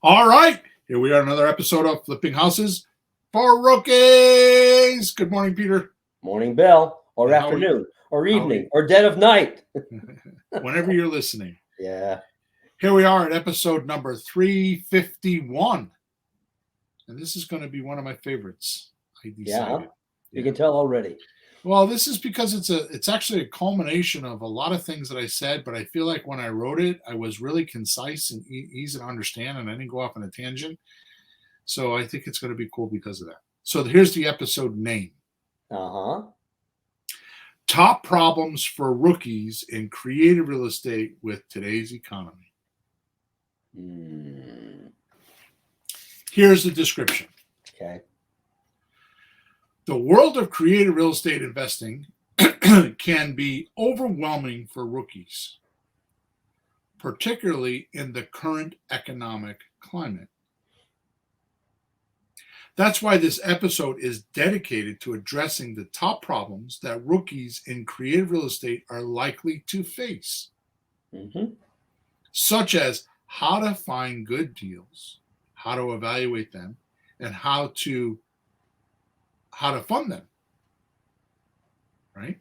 All right, here we are, another episode of Flipping Houses for Rookies. Good morning, Peter. Morning, Bill, or How are afternoon, or evening, or dead of night. Whenever you're listening. Yeah. Here we are at episode number 351. And this is going to be one of my favorites, I decided. You can tell already. Well, this is because it's actually a culmination of a lot of things that I said, but I feel like when I wrote it, I was really concise and easy to understand, and I didn't go off on a tangent. So I think it's going to be cool because of that. So here's the episode name. Top problems for rookies in creative real estate with today's economy. Here's the description. Okay. The world of creative real estate investing can be overwhelming for rookies, particularly in the current economic climate. That's why this episode is dedicated to addressing the top problems that rookies in creative real estate are likely to face, such as how to find good deals, how to evaluate them, and how to fund them, right?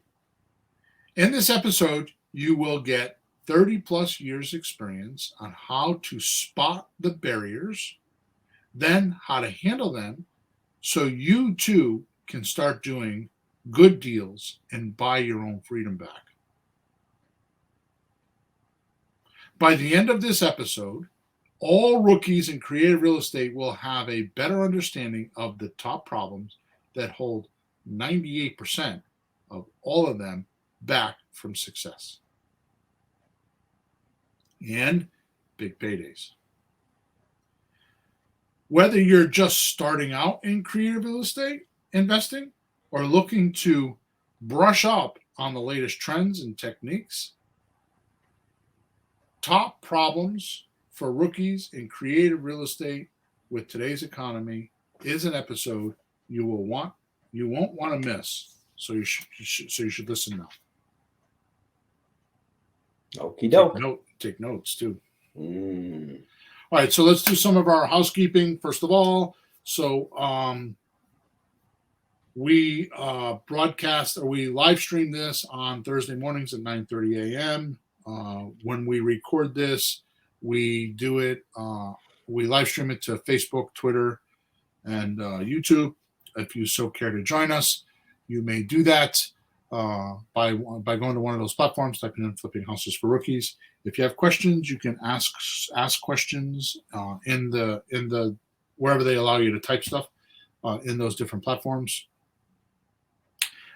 In this episode, you will get 30 plus years experience on how to spot the barriers, then how to handle them so you too can start doing good deals and buy your own freedom back. By the end of this episode, all rookies in creative real estate will have a better understanding of the top problems that hold 98% of all of them back from success. And big paydays. Whether you're just starting out in creative real estate investing or looking to brush up on the latest trends and techniques, top problems for rookies in creative real estate with today's economy is an episode you won't want to miss. So you should listen now. Okie doke. Take notes too. All right, so let's do some of our housekeeping first of all. So we broadcast or we live stream this on Thursday mornings at 9:30 a.m. When we record this, we do it. We live stream it to Facebook, Twitter, and YouTube. If you so care to join us, you may do that by going to one of those platforms, typing in "Flipping Houses for Rookies." If you have questions, you can ask questions in the wherever they allow you to type stuff in those different platforms,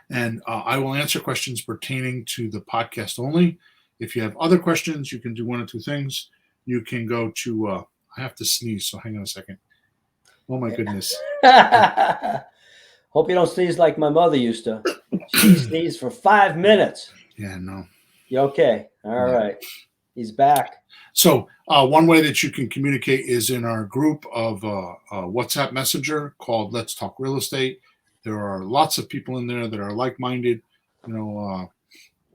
and I will answer questions pertaining to the podcast only. If you have other questions, you can do one or two things. You can go to I have to sneeze, so hang on a second. Oh my goodness. Hope you don't sneeze like my mother used to. She sneezed for 5 minutes. Yeah, no. You okay? All right. He's back. So one way that you can communicate is in our group of WhatsApp Messenger called Let's Talk Real Estate. There are lots of people in there that are like-minded. You know,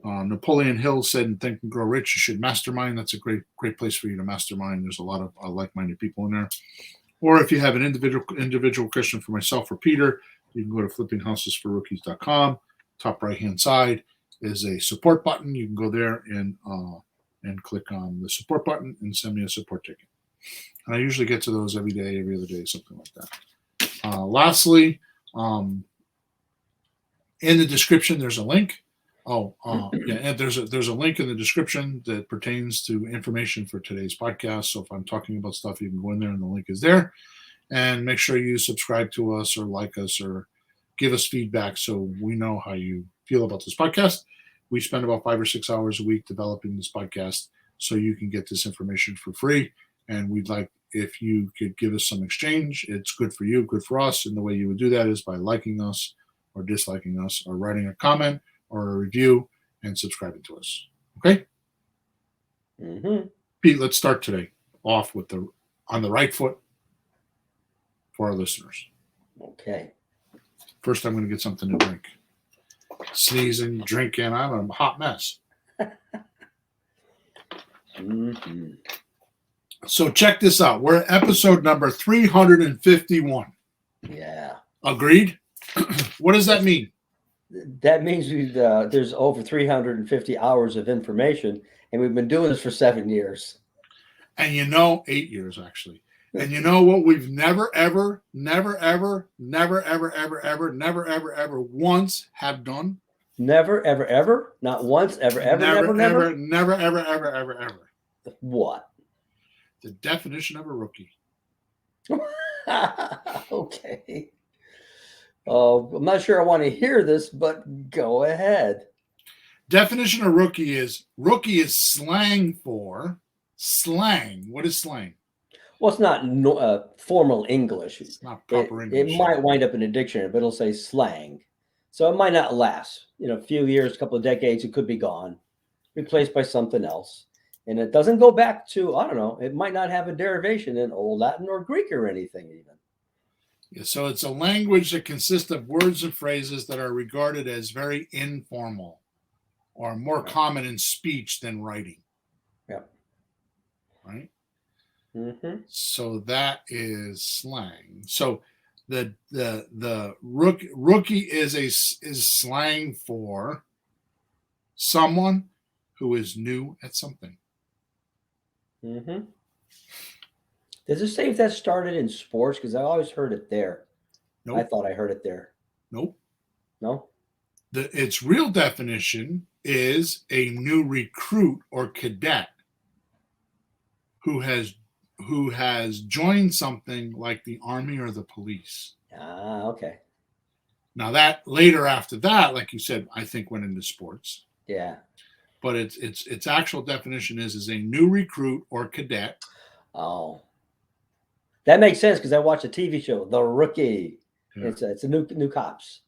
Napoleon Hill said in Think and Grow Rich, you should mastermind. That's a great place for you to mastermind. There's a lot of like-minded people in there. Or if you have an individual question for myself or Peter, you can go to flippinghousesforrookies.com. Top right-hand side is a support button. You can go there and click on the support button and send me a support ticket. And I usually get to those every day, every other day, something like that. Lastly, in the description, there's a link. And there's a link in the description that pertains to information for today's podcast. So if I'm talking about stuff, you can go in there and the link is there. And make sure you subscribe to us or like us or give us feedback so we know how you feel about this podcast. We spend about 5 or 6 hours a week developing this podcast so you can get this information for free. And we'd like if you could give us some exchange. It's good for you, good for us. And the way you would do that is by liking us or disliking us or writing a comment or a review and subscribing to us. Okay? Pete, let's start today off with on the right foot for our listeners. Okay. First, I'm going to get something to drink. Sneezing, drinking, I'm a hot mess. So check this out. We're at episode number 351. Yeah. Agreed? What does that mean? That means there's over 350 hours of information, and we've been doing this for 7 years. And 8 years actually. And you know what we've never, ever, never, ever, never, ever, ever, ever, never, ever, ever once have done? Never, ever, ever? Not once, ever, ever, never, never? Ever, never, ever, ever, ever, ever. What? The definition of a rookie. Okay. I'm not sure I want to hear this, but go ahead. Definition of rookie is slang for slang. What is slang? Well, it's not formal English. It's not proper It English. might wind up in a dictionary, but it'll say slang. So it might not last. A few years, a couple of decades, it could be gone, replaced by something else. And it doesn't go back to, I don't know, it might not have a derivation in Old Latin or Greek or anything even. Yeah, so it's a language that consists of words and phrases that are regarded as very informal or more common in speech than writing. Yeah. Right? Mm-hmm. So that is slang. So the rookie is slang for someone who is new at something. Mm-hmm. Does it say if that started in sports? Because I always heard it there. Nope. I thought I heard it there. Nope. No? Its real definition is a new recruit or cadet who has joined something like the Army or the police. Ah, okay. Now that later after that, like you said, I think went into sports. Yeah. But its actual definition is a new recruit or cadet. Oh. That makes sense because I watched a TV show, The Rookie. Yeah. It's a new cops.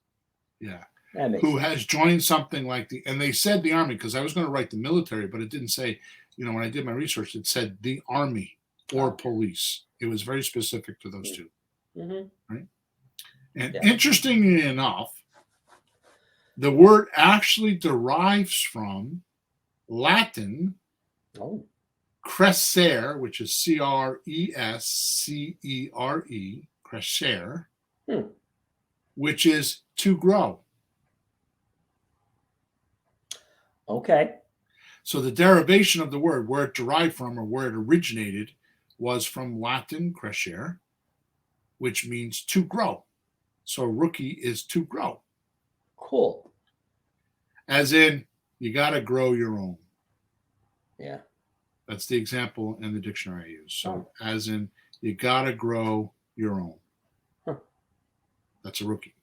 Yeah. That makes who sense. has joined something like and they said the Army, because I was going to write the military, but it didn't say, when I did my research, it said the Army or police. It was very specific to those two. Mm-hmm. Right. And interestingly enough, the word actually derives from Latin crescere, which is Crescere, crescere, which is to grow. Okay. So the derivation of the word, where it derived from or where it originated, was from Latin crescere, which means to grow. So rookie is to grow. Cool. As in, you got to grow your own. Yeah. That's the example in the dictionary I use. So as in, you got to grow your own. Huh. That's a rookie.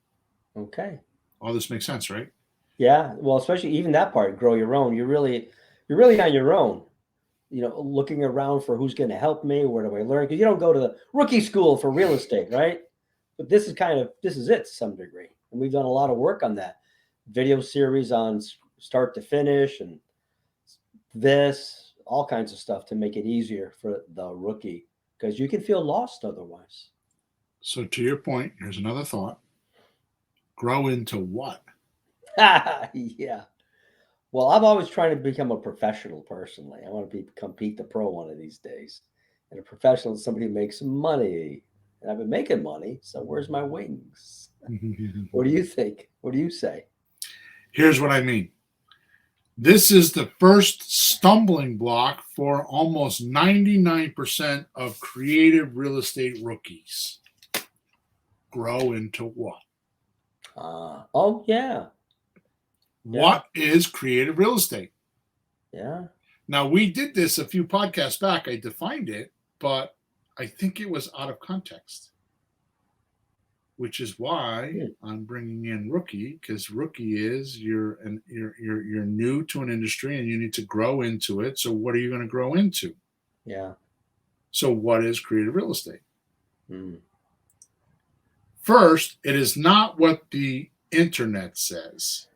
Okay. All this makes sense, right? Yeah. Well, especially even that part, grow your own. You're really on your own. Looking around for who's going to help me. Where do I learn? Because you don't go to the rookie school for real estate, right? But this is it to some degree. And we've done a lot of work on that video series on start to finish and all kinds of stuff to make it easier for the rookie because you can feel lost otherwise. So to your point, here's another thought. Grow into what? Yeah. Well, I'm always trying to become a professional personally. I want to become Pete the Pro one of these days. And a professional is somebody who makes money. And I've been making money, so where's my wings? What do you think? What do you say? Here's what I mean. This is the first stumbling block for almost 99% of creative real estate rookies. Grow into what? Oh, yeah. What is creative real estate? Yeah. Now, we did this a few podcasts back. I defined it, but I think it was out of context, which is why I'm bringing in rookie, because rookie is you're new to an industry and you need to grow into it. So what are you going to grow into? Yeah. So what is creative real estate? First, it is not what the internet says.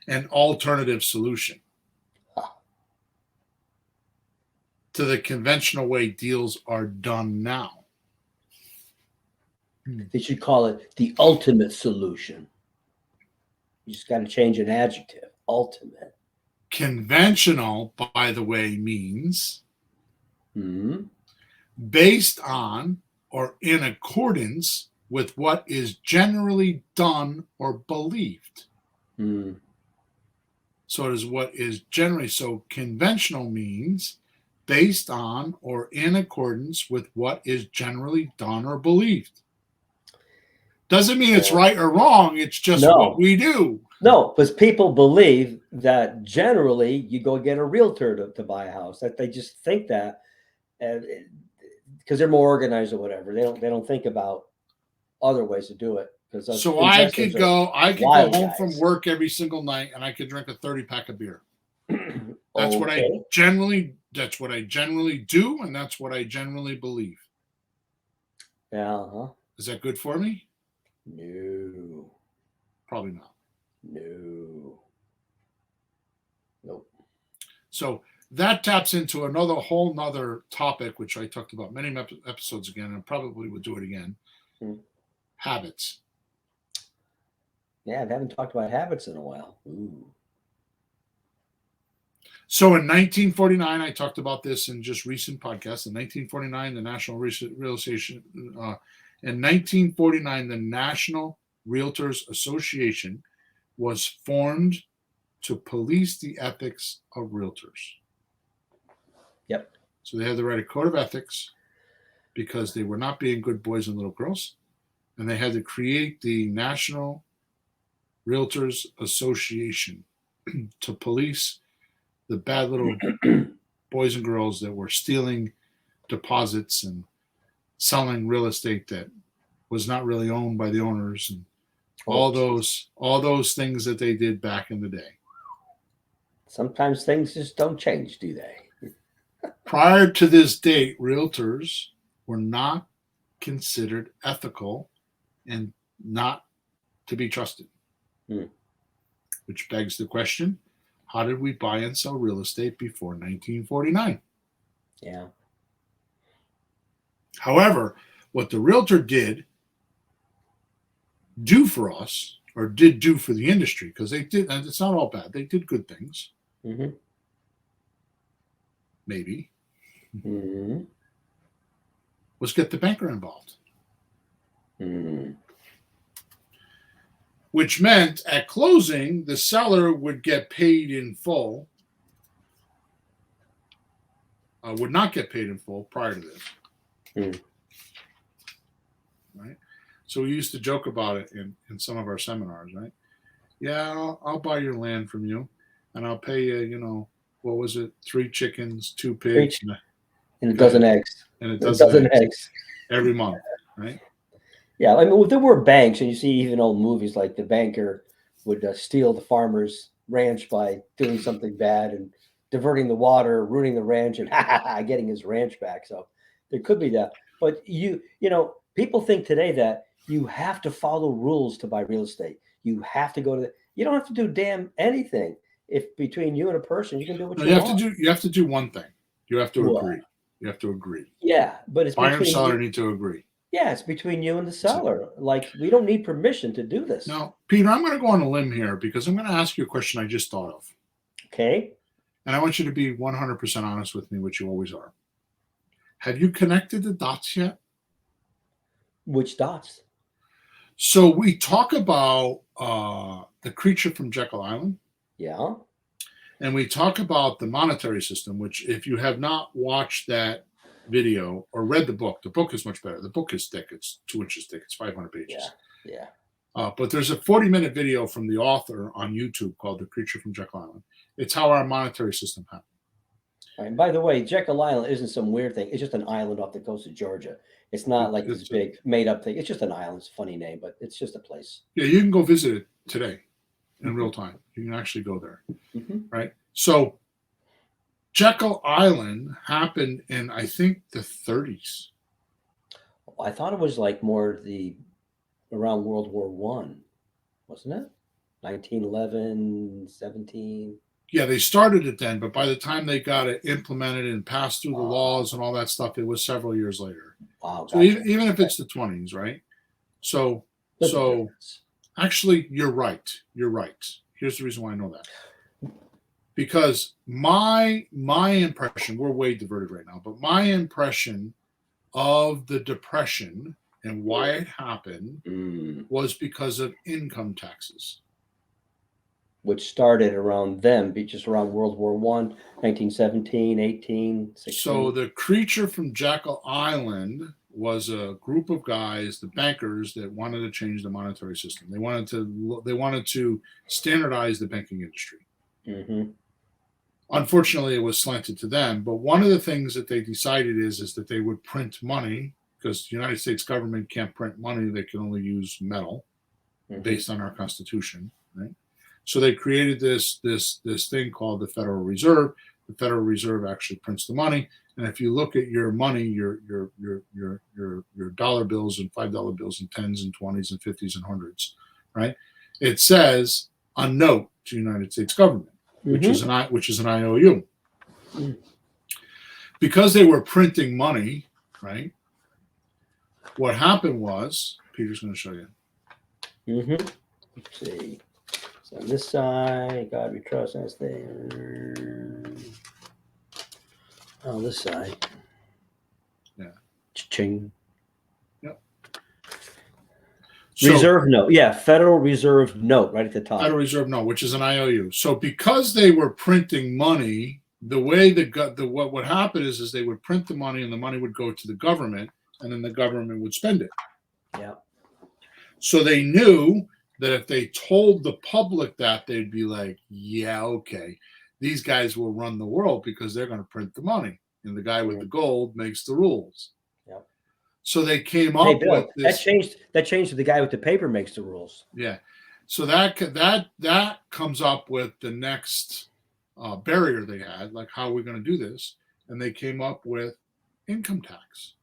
An alternative solution to the conventional way deals are done now. They should call it the ultimate solution. You just got to change an adjective. Ultimate. Conventional, by the way, means Mm-hmm. based on or in accordance with what is generally done or believed. Mm. So it is what is generally, so conventional means based on or in accordance with what is generally done or believed. Doesn't mean it's right or wrong, it's just what No, we do. no, because people believe that generally you go get a realtor to buy a house. That they just think that, because they're more organized or whatever. They don't think about other ways to do it. Because So investors are I could go wild home from guys. work every single night and I could drink a 30-pack of beer. That's Okay. that's what I generally do, and that's what I generally believe. Yeah. Uh-huh. Is that good for me? No. Probably not. No. Nope. So that taps into another whole nother topic, which I talked about many episodes again, and probably would do it again. Habits. Yeah, I haven't talked about habits in a while. Ooh. So in 1949, I talked about this in just recent podcasts. In 1949, the National in 1949, the National Realtors Association was formed to police the ethics of realtors. Yep. So they had to write a code of ethics because they were not being good boys and little girls. And they had to create the National Realtors Association to police the bad little boys and girls that were stealing deposits and selling real estate that was not really owned by the owners, and all those things that they did back in the day. Sometimes things just don't change, do they? Prior to this date, realtors were not considered ethical and not to be trusted. Which begs the question, how did we buy and sell real estate before 1949? Yeah. However, what the realtor did do for us, or did do for the industry, because they did, and it's not all bad, they did good things. Mm-hmm. Maybe. Mm-hmm. Was get the banker involved. Mm-hmm. Which meant at closing, the seller would get paid in full, would not get paid in full prior to this. Right? So we used to joke about it in some of our seminars, right? Yeah, I'll buy your land from you, and I'll pay you, what was it? 3 chickens, 2 pigs, and a dozen eggs. And a dozen eggs every month, right? Yeah, I mean, there were banks, and you see even old movies like the banker would steal the farmer's ranch by doing something bad and diverting the water, ruining the ranch, and getting his ranch back. So there could be that. But people think today that you have to follow rules to buy real estate. You have to go to you don't have to do damn anything. If between you and a person, you can do what you want. You have to do one thing. You have to agree. You have to agree. Yeah, but it's buyer and seller need to agree. Yeah, it's between you and the seller. Like, we don't need permission to do this. Now, Peter, I'm going to go on a limb here because I'm going to ask you a question I just thought of. Okay. And I want you to be 100% honest with me, which you always are. Have you connected the dots yet? Which dots? So we talk about the creature from Jekyll Island. Yeah. And we talk about the monetary system, which if you have not watched that video or read the book is much better. The book is thick. It's 2 inches thick. It's 500 pages. Yeah. But there's a 40-minute video from the author on YouTube called The Creature from Jekyll Island. It's how our monetary system happened. And by the way, Jekyll Island isn't some weird thing. It's just an island off the coast of Georgia. It's not like this big made-up thing. It's just an island. It's a funny name, but it's just a place. Yeah, you can go visit it today in real time. You can actually go there, right? So Jekyll Island happened in, I think, the 30s. I thought it was like more around World War One, wasn't it? 1911, 17. Yeah, they started it then, but by the time they got it implemented and passed through the laws and all that stuff, it was several years later. Wow. So even if it's the 20s, right? So actually, you're right. You're right. Here's the reason why I know that. because my impression, we're way diverted right now, but my impression of the Depression and why it happened was because of income taxes. Which started around them, just around World War I, 1917, 18, 16. So the creature from Jekyll Island was a group of guys, the bankers, that wanted to change the monetary system. They wanted to standardize the banking industry. Mm-hmm. Unfortunately, it was slanted to them. But one of the things that they decided is that they would print money, because the United States government can't print money; they can only use metal, based on our Constitution, right? So they created this thing called the Federal Reserve. The Federal Reserve actually prints the money, and if you look at your money, your dollar bills and $5 bills and tens and twenties and fifties and hundreds, right? It says a note to the United States government, which is an IOU. Because they were printing money, right? What happened was, Peter's going to show you. Let's see. So on this side, God we trust, that's there. On this side. Yeah. Cha-ching. Yep. Reserve note. Yeah, Federal Reserve note right at the top. Federal Reserve note, which is an IOU. So because they were printing money, the way what would happen is they would print the money and the money would go to the government and then the government would spend it. Yeah. So they knew that if they told the public that, they'd be like, yeah, okay, these guys will run the world because they're going to print the money. And the guy with the gold makes the rules. Yep. So they came up with this. That changed to the guy with the paper makes the rules. Yeah. So that comes up with the next barrier they had, like, how are we going to do this? And they came up with income tax.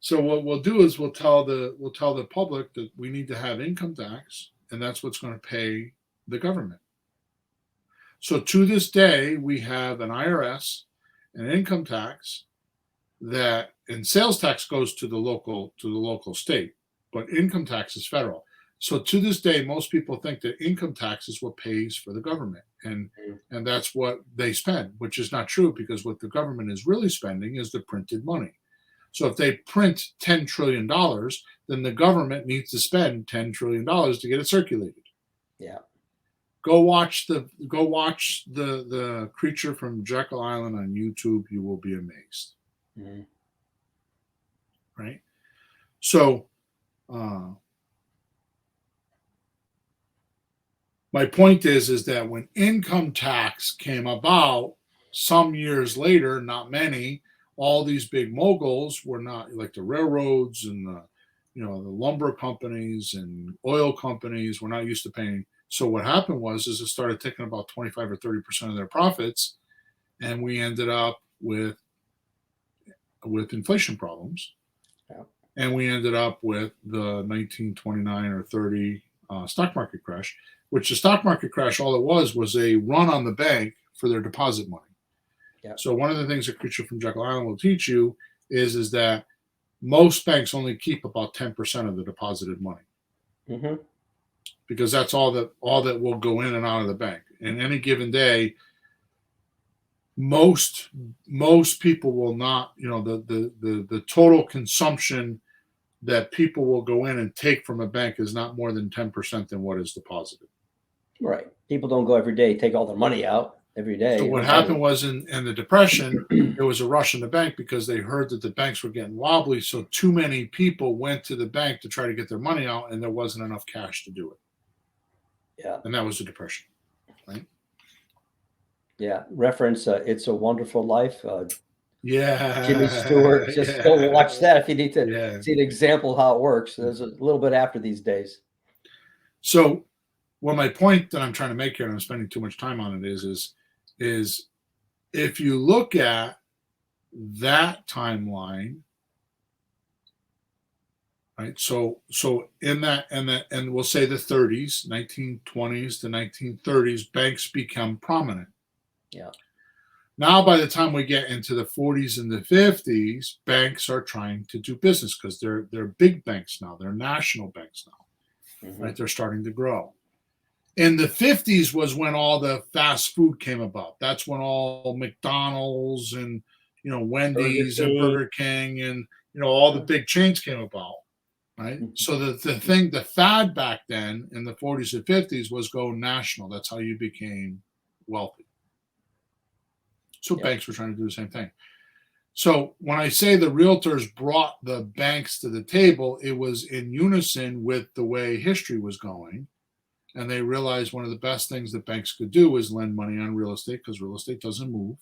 So what we'll do is we'll tell the public that we need to have income tax, and that's what's going to pay the government. So to this day, we have an IRS, an income tax, and sales tax goes to the local state, but income tax is federal. So to this day, most people think that income tax is what pays for the government, and that's what they spend, which is not true, because what the government is really spending is the printed money. So if they print $10 trillion, then the government needs to spend $10 trillion to get it circulated. Yeah. Go watch the creature from Jekyll Island on YouTube. You will be amazed. Right? So my point is that when income tax came about some years later, not many, all these big moguls were not, like the railroads and the lumber companies and oil companies, were not used to paying. So what happened was it started taking about 25 or 30% of their profits, and we ended up with inflation problems. Yeah. And we ended up with the 1929 or 30 stock market crash, which the stock market crash, all it was a run on the bank for their deposit money. Yeah. So one of the things that Creature from Jekyll Island will teach you is that most banks only keep about 10% of the deposited money, because that's all that will go in and out of the bank. And any given day, most people will not, the total consumption that people will go in and take from a bank is not more than 10% than what is deposited. Right. People don't go every day, take all their money out every day. So what happened was in the Depression, there was a rush in the bank because they heard that the banks were getting wobbly. So too many people went to the bank to try to get their money out, and there wasn't enough cash to do it. Yeah. And that was the Depression, right? Yeah. Reference It's a Wonderful Life. Yeah. Jimmy Stewart. Just go watch that if you need to see an example of how it works. There's a little bit after these days. So, well, my point that I'm trying to make here, and I'm spending too much time on it, is if you look at that timeline, right? So in that, and we'll say the 30s, 1920s to 1930s, banks become prominent. Yeah. Now, by the time we get into the 40s and the 50s, banks are trying to do business because they're big banks now. They're national banks now, right? They're starting to grow. In the 50s was when all the fast food came about. That's when all McDonald's and Burger Wendy's and King. Burger King and all the big chains came about, right? Mhm. So the fad back then in the 40s and 50s was go national. That's how you became wealthy. So Yep. banks were trying to do the same thing. So when I say the realtors brought the banks to the table, it was in unison with the way history was going. And they realized one of the best things that banks could do is lend money on real estate because real estate doesn't move.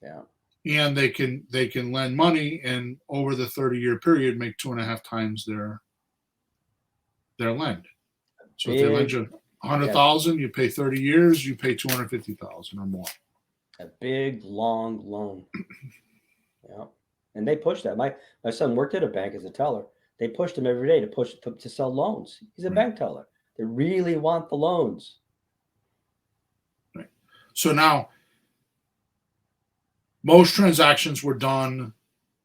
Yeah. And they can lend money and over the 30-year period make 2.5 times their lend. So if they lend Big, you 100,000, you pay 30 years, you pay 250,000 or more. a big long loan. Yeah. And they pushed that. My son worked at a bank as a teller. They pushed him every day to sell loans. He's a Right. bank teller. They really want the loans. Right. So now most transactions were done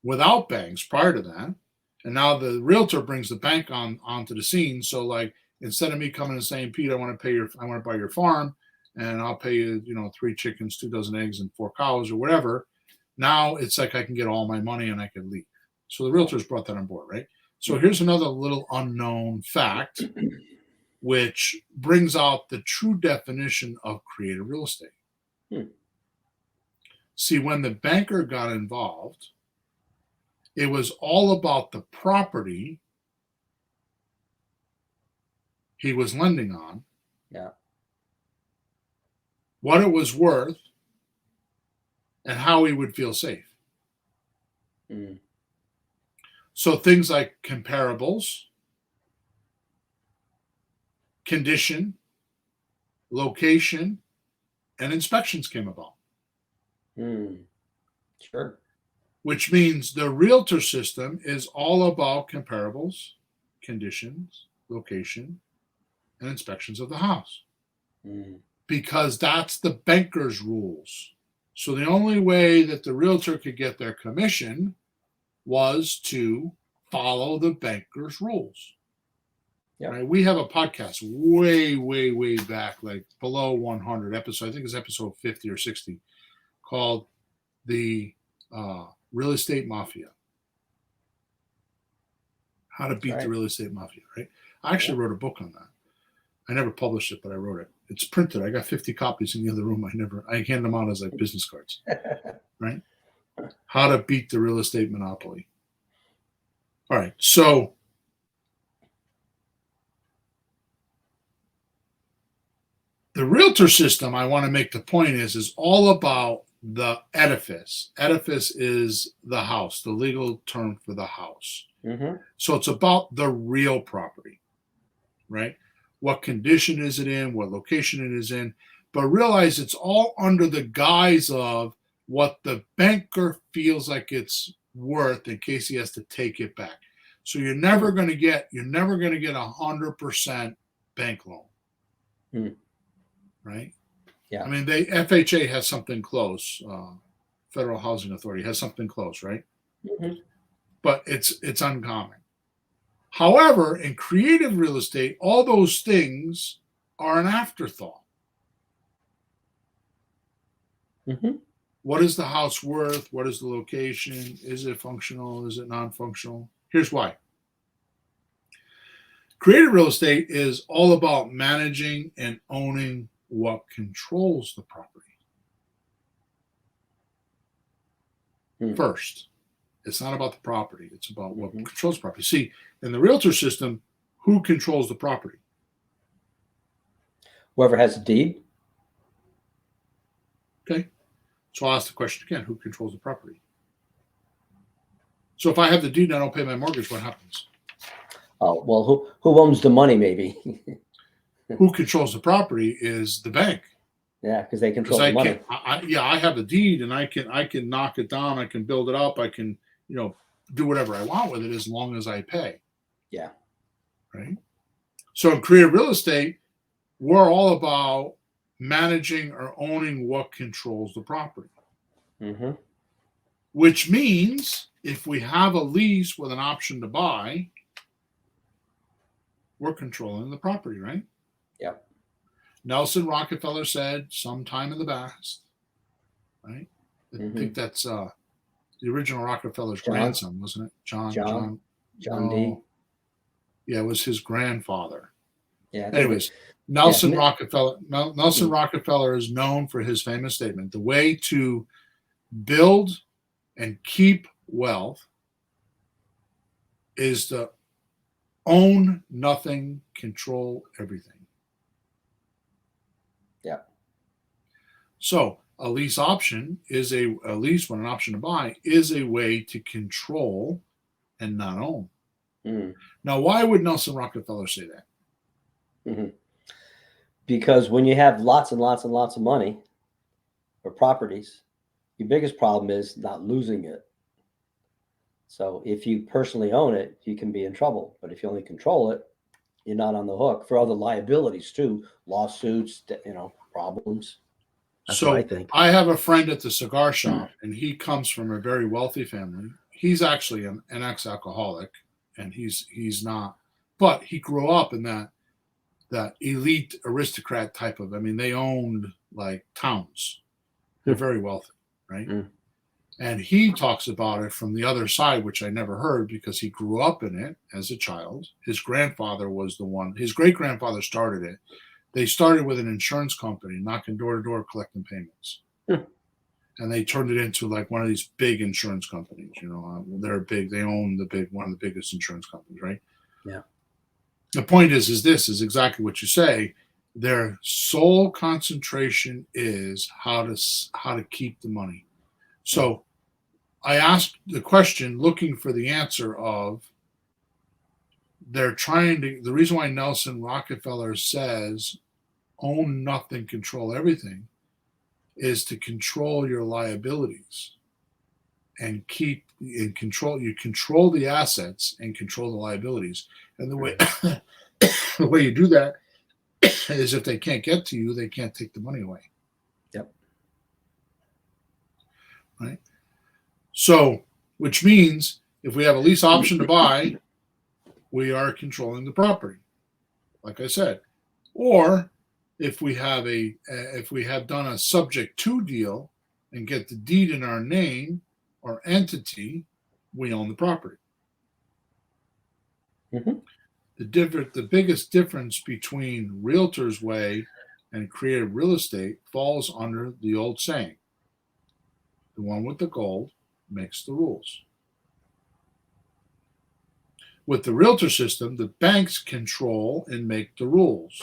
without banks prior to that. And now the realtor brings the bank onto the scene. So like instead of me coming and saying, Pete, I want to buy your farm and I'll pay you, 3 chickens, 2 dozen eggs, and 4 cows or whatever. Now it's like I can get all my money and I can leave. So the realtors brought that on board, right? So here's another little unknown fact, which brings out the true definition of creative real estate. See, when the banker got involved, it was all about the property he was lending on, Yeah. what it was worth, and how he would feel safe. Mm. So things like comparables, condition, location, and inspections came about. Sure. Which means the realtor system is all about comparables, conditions, location, and inspections of the house. Because that's the banker's rules. So the only way that the realtor could get their commission was to follow the banker's rules. Yep. Right? We have a podcast way, way, way back, like below 100 episode. I think it's episode 50 or 60, called the Real Estate Mafia. How to beat the real estate mafia, right? I actually wrote a book on that. I never published it, but I wrote it. It's printed. I got 50 copies in the other room. I hand them out as like business cards, right? How to beat the real estate monopoly. All right. So the realtor system, I want to make the point is all about the edifice. Edifice is the house, the legal term for the house. Mm-hmm. So it's about the real property, right? What condition is it in? What location it is in? But realize it's all under the guise of what the banker feels like it's worth in case he has to take it back. So you're never going to get 100% bank loan, right? Yeah. I mean, FHA has something close. Federal Housing Authority has something close, right? Mm-hmm. But it's uncommon. However, in creative real estate, all those things are an afterthought. Mm-hmm. What is the house worth? What is the location? Is it functional? Is it non-functional? Here's why. Creative real estate is all about managing and owning what controls the property. First, it's not about the property. It's about what controls the property. See, in the realtor system, who controls the property? Whoever has the deed. Okay. So I'll ask the question again, who controls the property? So if I have the deed and I don't pay my mortgage, what happens? Oh, well, who owns the money, maybe? Who controls the property is the bank. Yeah, because they control the money. I have a deed and I can knock it down, I can build it up, I can, do whatever I want with it as long as I pay. Yeah. Right. So in creative real estate, we're all about managing or owning what controls the property. Mm-hmm. Which means if we have a lease with an option to buy, we're controlling the property, right? Yep. Nelson Rockefeller said sometime in the past, right? I think that's the original Rockefeller's grandson, wasn't it? John. D. No. Yeah, it was his grandfather. Yeah. Anyways, Nelson Rockefeller is known for his famous statement: the way to build and keep wealth is to own nothing, control everything. Yeah. So a lease option is a lease when an option to buy is a way to control and not own. Now, why would Nelson Rockefeller say that? Because when you have lots and lots and lots of money or properties, your biggest problem is not losing it. So if you personally own it, you can be in trouble. But if you only control it, you're not on the hook for other liabilities too, lawsuits, problems. That's what I think. I have a friend at the cigar shop, and he comes from a very wealthy family. He's actually an ex-alcoholic, and he's not, but he grew up in that elite aristocrat type of. I mean, they owned like towns. They're very wealthy, right? And he talks about it from the other side, which I never heard because he grew up in it as a child. His grandfather was the one. His great grandfather started it. They started with an insurance company, knocking door to door, collecting payments. And they turned it into like one of these big insurance companies. They're big. They own one of the biggest insurance companies, right? Yeah. The point is this is exactly what you say. Their sole concentration is how to keep the money. So I asked the question looking for the answer of the reason why Nelson Rockefeller says own nothing, control everything is to control your liabilities and you control the assets and control the liabilities. And the way you do that is if they can't get to you, they can't take the money away. Yep. Right. So, which means if we have a lease option to buy, we are controlling the property, like I said. Or if we have done a subject to deal and get the deed in our name or entity, we own the property. The biggest difference between realtor's way and creative real estate falls under the old saying: the one with the gold makes the rules. With the realtor system, the banks control and make the rules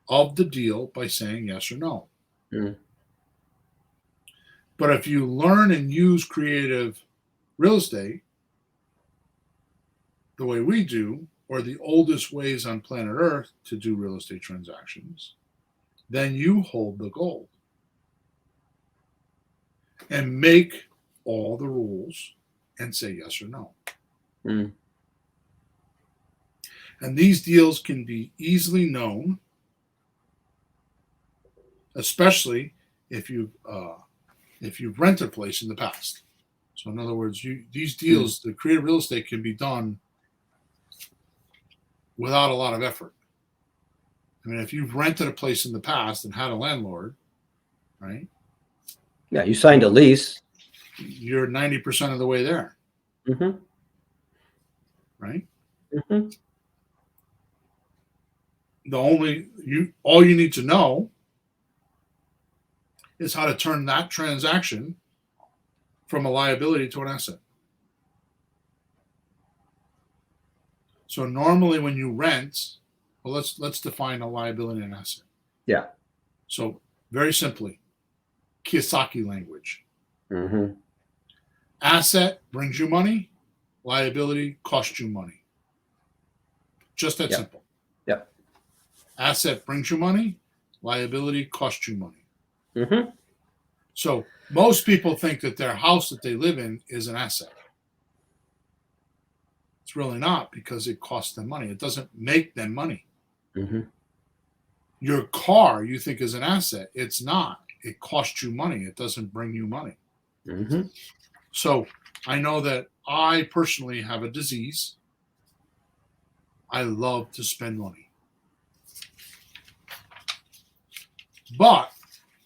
of the deal by saying yes or no. But if you learn and use creative real estate the way we do, or the oldest ways on planet Earth to do real estate transactions, then you hold the gold and make all the rules and say yes or no. And these deals can be easily known, especially if you've rented a place in the past. So in other words, these deals, the creative real estate can be done without a lot of effort. I mean, if you've rented a place in the past and had a landlord, right? Yeah, you signed a lease. You're 90% of the way there. Right? All you need to know is how to turn that transaction from a liability to an asset. So normally when you rent, well, let's define a liability and an asset. Yeah. So very simply, Kiyosaki language. Asset brings you money, liability costs you money. Just that simple. Yep. Asset brings you money, liability costs you money. So most people think that their house that they live in is an asset. It's really not, because it costs them money. It doesn't make them money. Your car you think is an asset. It's not. It costs you money. It doesn't bring you money. So I know that I personally have a disease. I love to spend money. But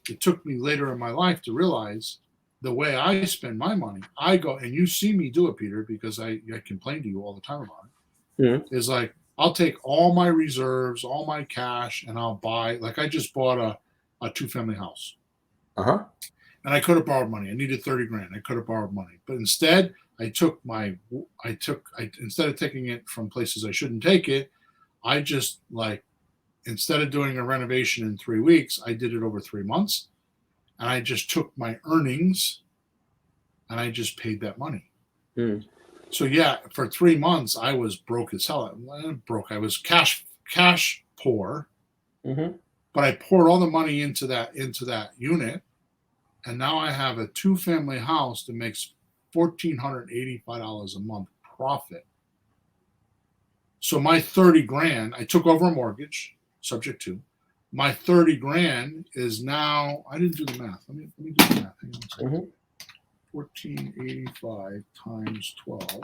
it took me later in my life to realize the way I spend my money. I go, and you see me do it, Peter, because I complain to you all the time about it. Mhm. Is like, I'll take all my reserves, all my cash, and I'll buy, like I just bought a 2-family house. Uh-huh. And I could have borrowed money. I needed 30 grand. I could have borrowed money. But instead, instead of taking it from places I shouldn't take it, I just like, instead of doing a renovation in 3 weeks, I did it over 3 months. And I just took my earnings and I just paid that money. Mm. So yeah, for 3 months I was broke as hell. I was cash poor, Mm-hmm. but I poured all the money into that unit, and now I have a 2-family house that makes $1,485 a month profit. So my 30 grand, I took over a mortgage, subject to. My 30 grand is now, I didn't do the math. Let me do the math. Hang on a second. Mm-hmm. 1485 times 12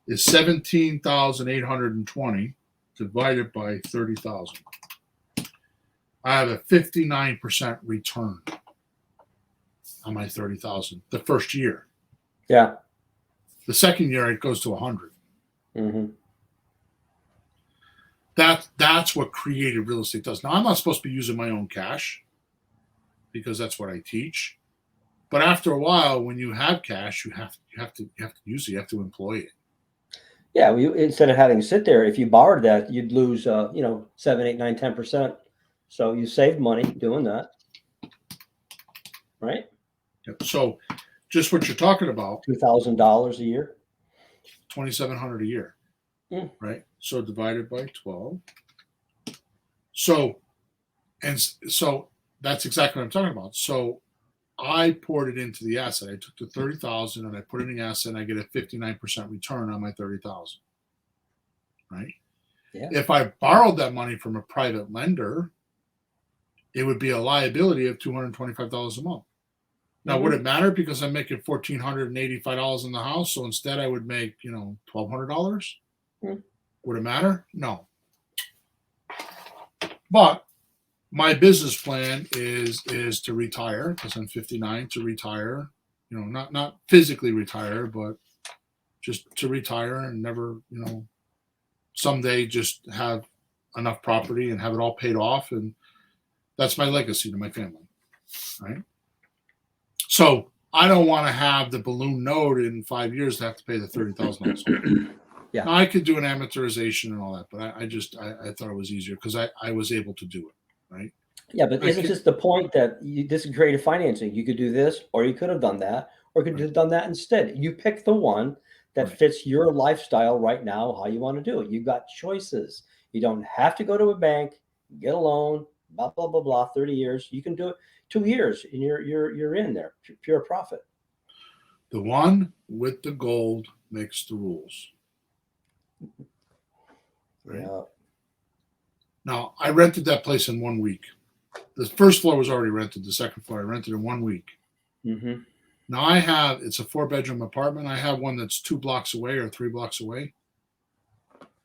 is 17,820 divided by 30,000. I have a 59% return on my 30,000 the first year. Yeah. The second year it goes to 100. Mm-hmm. That's what creative real estate does. Now I'm not supposed to be using my own cash because that's what I teach. But after a while, when you have cash, you have to use it. You have to employ it. Yeah. Well, instead of having to sit there, if you borrowed that, you'd lose 7, 8, 9, 10%. So you saved money doing that. Right? Yep. So just what you're talking about, $2,000 a year. 2,700 a year. Mm. Right? So divided by 12. So that's exactly what I'm talking about. So I poured it into the asset. I took the 30,000 and I put it in the asset, and I get a 59% return on my 30,000. Right? Yeah. If I borrowed that money from a private lender, it would be a liability of $225 a month. Now, would it matter because I'm making $1,485 in the house? So instead, I would make $1,200. Mm. Would it matter? No. But my business plan is to retire, because I'm 59, to retire. Not physically retire, but just to retire and never, someday just have enough property and have it all paid off, and that's my legacy to my family, right? So I don't want to have the balloon note in 5 years to have to pay the $30,000. Yeah. Now, I could do an amortization and all that, but I thought it was easier because I was able to do it, right? Yeah, but isn't this the point that this is creative financing? You could do this, or you could have done that, or could have done that instead. You pick the one that fits your lifestyle right now, how you want to do it. You got choices. You don't have to go to a bank, get a loan, blah blah blah blah. 30 years, you can do it 2 years, and you're in there, pure profit. The one with the gold makes the rules. Right? Yeah. Now, I rented that place in 1 week. The first floor was already rented. The second floor I rented in 1 week. Mm-hmm. Now it's a 4-bedroom apartment. I have one that's 2 blocks away or 3 blocks away.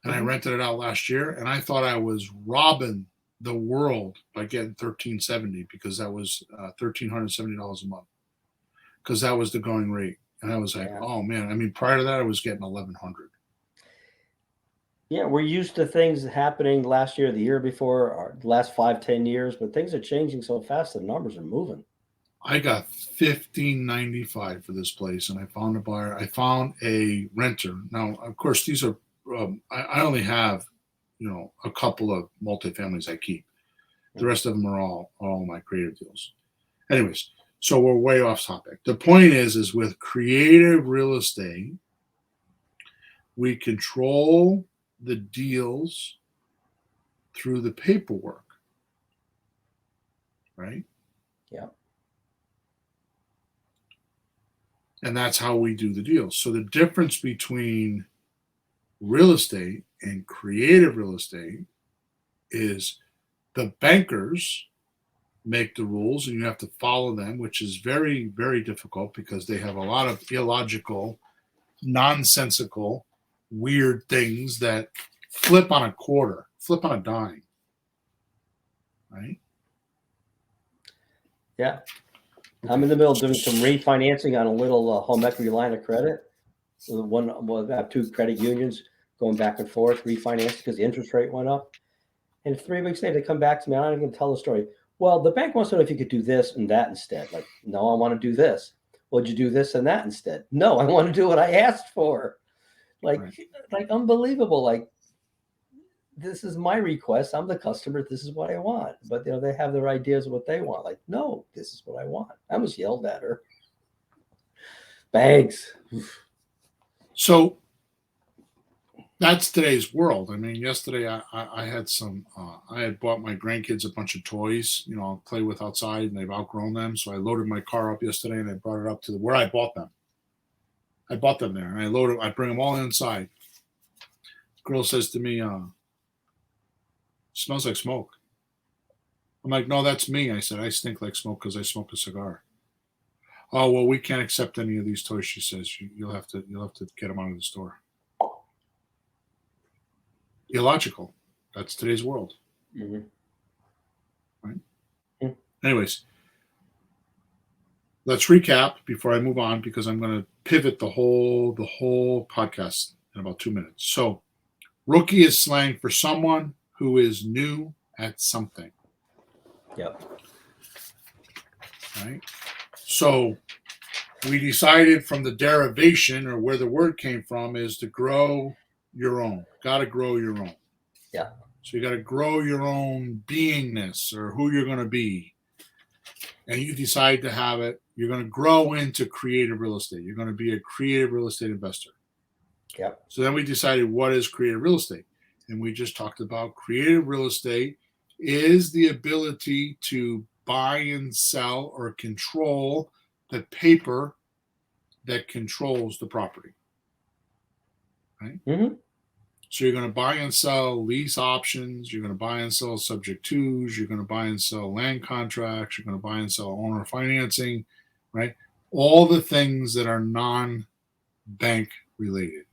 And I rented it out last year, and I thought I was robbing the world by getting $1,370, because that was $1,370 a month, because that was the going rate. And I was like, oh man. I mean, prior to that, I was getting $1,100. Yeah, we're used to things happening last year, the year before, or the last 5, 10 years, but things are changing so fast. The numbers are moving. I got $1,595 for this place, and I found a buyer. I found a renter. Now, of course, these are I only have a couple of multifamilies I keep. The rest of them are all my creative deals. Anyways, so we're way off topic. The point is with creative real estate, we control the deals through the paperwork, right? Yeah. And that's how we do the deals. So the difference between real estate and creative real estate is the bankers make the rules and you have to follow them, which is very, very difficult because they have a lot of illogical, nonsensical, weird things that flip on a quarter, flip on a dime, right? Yeah. I'm in the middle of doing some refinancing on a little home equity line of credit. I have two credit unions going back and forth, refinancing because the interest rate went up. And 3 weeks later, they come back to me. I'm not even going to tell the story. Well, the bank wants to know if you could do this and that instead. Like, no, I want to do this. Would you do this and that instead? No, I want to do what I asked for. Like, Right. like unbelievable. Like, this is my request. I'm the customer. This is what I want. But they have their ideas of what they want. Like, no, this is what I want. I almost yelled at her. Banks. So that's today's world. I mean, yesterday I had some. I had bought my grandkids a bunch of toys, I'll play with outside, and they've outgrown them. So I loaded my car up yesterday, and I brought it up to where I bought them. I bought them there, and I bring them all inside. The girl says to me, "Smells like smoke." I'm like, "No, that's me." I said, "I stink like smoke because I smoke a cigar." "Oh, well, we can't accept any of these toys," she says. You'll have to get them out of the store. Illogical. That's today's world. Mm-hmm. Right? Mm-hmm. Anyways, let's recap before I move on, because I'm going to pivot the whole podcast in about 2 minutes. So, rookie is slang for someone who is new at something. Yep. Right? So, we decided from the derivation, or where the word came from, is to grow your own. Got to grow your own. Yeah. So you got to grow your own beingness, or who you're going to be. And you decide to have it. You're going to grow into creative real estate. You're going to be a creative real estate investor. Yep. So then we decided, what is creative real estate? And we just talked about creative real estate is the ability to buy and sell or control the paper that controls the property. Right? Mm-hmm. So you're going to buy and sell lease options. You're going to buy and sell subject twos. You're going to buy and sell land contracts. You're going to buy and sell owner financing, right? All the things that are non-bank related.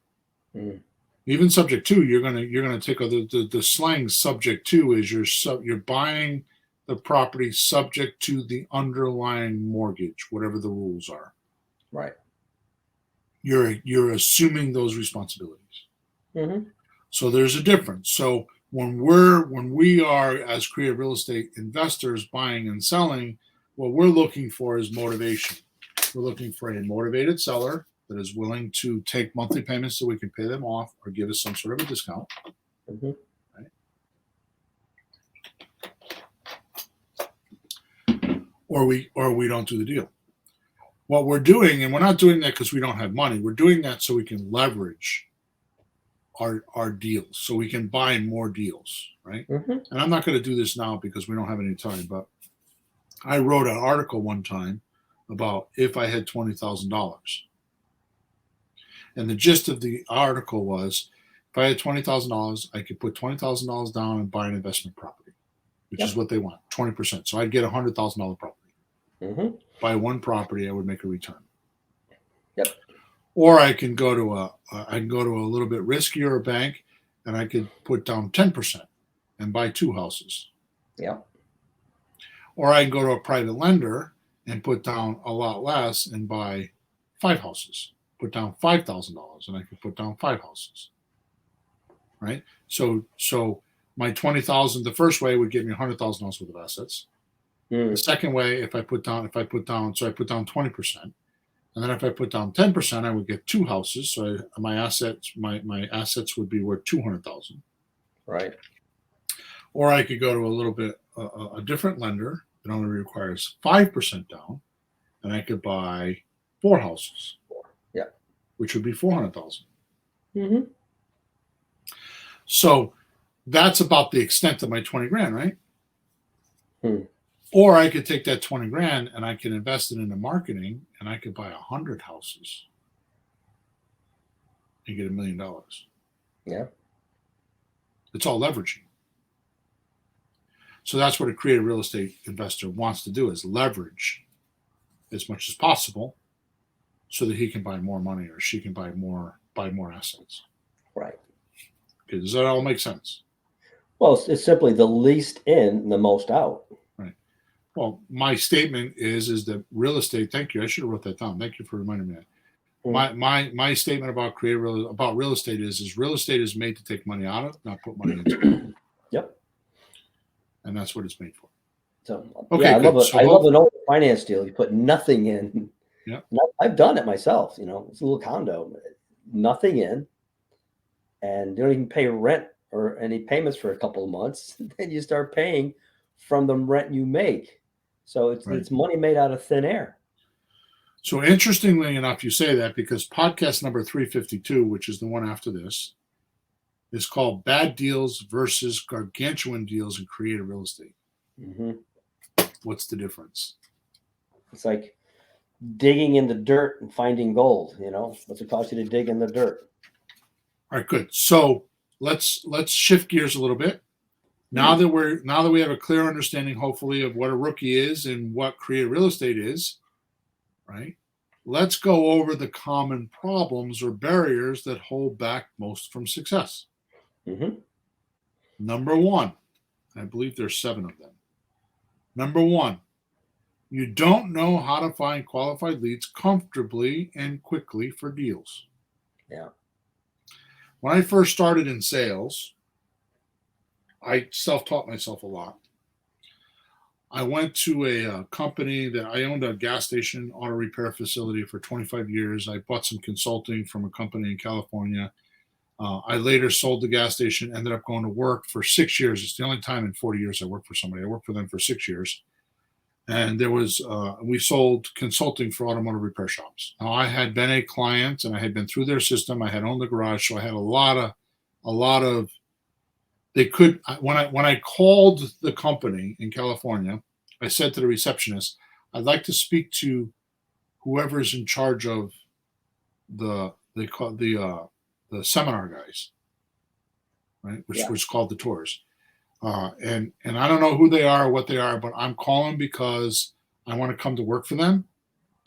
Mm-hmm. Even subject to, you're going to take the slang subject to is you're buying the property subject to the underlying mortgage, whatever the rules are. Right. You're assuming those responsibilities. Mm-hmm. So there's a difference. So when we are, as creative real estate investors, buying and selling, what we're looking for is motivation. We're looking for a motivated seller that is willing to take monthly payments so we can pay them off or give us some sort of a discount. Mm-hmm. Right? Or we don't do the deal. What we're doing, and we're not doing that because we don't have money, we're doing that so we can leverage our deals, so we can buy more deals, right? Mm-hmm. And I'm not going to do this now because we don't have any time, but I wrote an article one time about if I had $20,000. And the gist of the article was, if I had $20,000, I could put $20,000 down and buy an investment property, which is what they want, 20%. So I'd get $100,000 property. Mm-hmm. Buy one property, I would make a return. Yep. Or I can go to a little bit riskier bank, and I could put down 10% and buy 2 houses. Yeah. Or I can go to a private lender and put down a lot less and buy 5 houses. Put down $5,000 and I could put down 5 houses. Right? So my $20,000, the first way would give me $100,000 worth of assets. The second way, I put down 20%. And then if I put down 10%, I would get 2 houses. So my assets would be worth $200,000. Right. Or I could go to a little bit a different lender that only requires 5% down, and I could buy 4 houses. Yeah. Which would be $400,000. Mm-hmm. So that's about the extent of my 20 grand, right? Hmm. Or I could take that 20 grand and I can invest it into marketing, and I could buy 100 houses and get $1 million. Yeah. It's all leveraging. So that's what a creative real estate investor wants to do, is leverage as much as possible so that he can buy more money or she can buy more assets. Right. Okay, does that all make sense? Well, it's simply the least in, the most out. Right. Well, my statement is that real estate. Thank you. I should have wrote that down. Thank you for reminding me. That. My statement about real estate is real estate is made to take money out of, not put money into. Yep. And that's what it's made for. So okay, yeah, I good. love an old finance deal. You put nothing in. Yeah. I've done it myself. It's a little condo, nothing in, and you don't even pay rent or any payments for a couple of months. Then you start paying from the rent you make. So it's money made out of thin air. So interestingly enough, you say that because podcast number 352, which is the one after this, is called Bad Deals versus Gargantuan Deals in Creative Real Estate. Mm-hmm. What's the difference? It's like digging in the dirt and finding gold. What's it cost you to dig in the dirt? All right, good. So let's shift gears a little bit. Now that we have a clear understanding, hopefully, of what a rookie is and what creative real estate is, right? Let's go over the common problems or barriers that hold back most from success. Mm-hmm. Number one, I believe there's 7 of them. Number one, you don't know how to find qualified leads comfortably and quickly for deals. Yeah. When I first started in sales, I self-taught myself a lot. I went to a company that I owned a gas station auto repair facility for 25 years. I bought some consulting from a company in California. I later sold the gas station, ended up going to work for 6 years. It's the only time in 40 years I worked for somebody. I worked for them for 6 years. And we sold consulting for automotive repair shops. Now I had been a client and I had been through their system. I had owned the garage. So I had a lot of, they could, when I called the company in California, I said to the receptionist, I'd like to speak to whoever's in charge of the seminar guys, right? Which was called the tours. And I don't know who they are or what they are, but I'm calling because I want to come to work for them.